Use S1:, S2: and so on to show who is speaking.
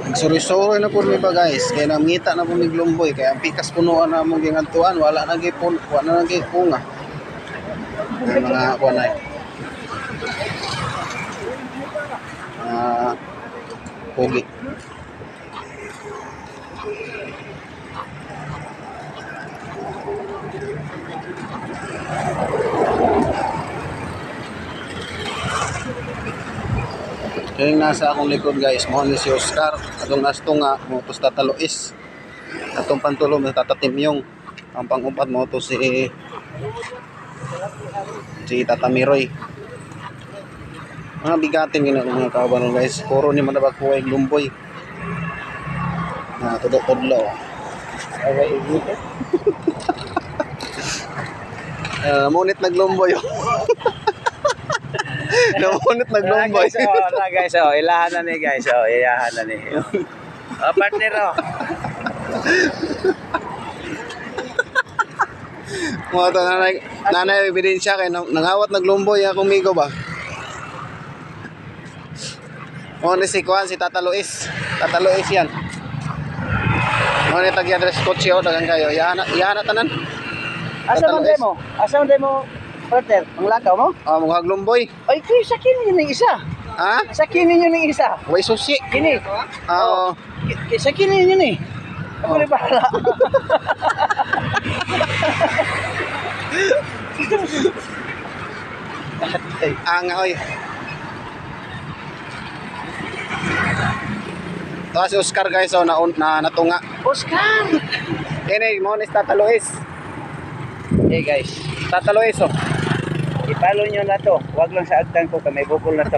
S1: Nagsuri-suri na po mi ba guys, kaya namita na po mi Glomboy, kaya ang pikas punuan na mong gingantuan, wala na gipon, wala na gipunga. Ang mga kuan ay. Pogi. Kaya nasa akong likod guys, mo ni si Oscar, atong nasto nga mo to sa Talois. Atong pantulo mo tatatim yung ang pang-upat mo to si Tata Miroy. Mga bigatin gina mga kabanon guys, puro ni manabag ko ay Glomboy. Na tudlo-tudlo. Okay, igit. Namunit na Glomboy. Namunit na Glomboy.
S2: Guys, ilahan na ni guys, ilahan na ni. Partner
S1: Mga to nanay ebidensya kay nangawat na Glomboy akong migo ba. Ni si Kuan si Tata Luis. Tata Luis yan. Ni tagya dress coach yo dagan kayo. Yana tanan.
S2: Asa man demo? Asa man demo? Partner, ang lakaw mo?
S1: Mga Glomboy.
S2: Ay, kay sa kini ni isa.
S1: Ha?
S2: Sa kini niyo ni isa.
S1: Way susi.
S2: Kini.
S1: Oo.
S2: Sa kini niyo ni. Ako ni bahala.
S1: Oy. Ito si Oscar guys, natunga.
S2: Oscar!
S1: Kini mo ni Tata Luis.
S2: Hey guys, Tata Luis ipalo nyo na to. Huwag lang sa agtang ko, may bukol na to.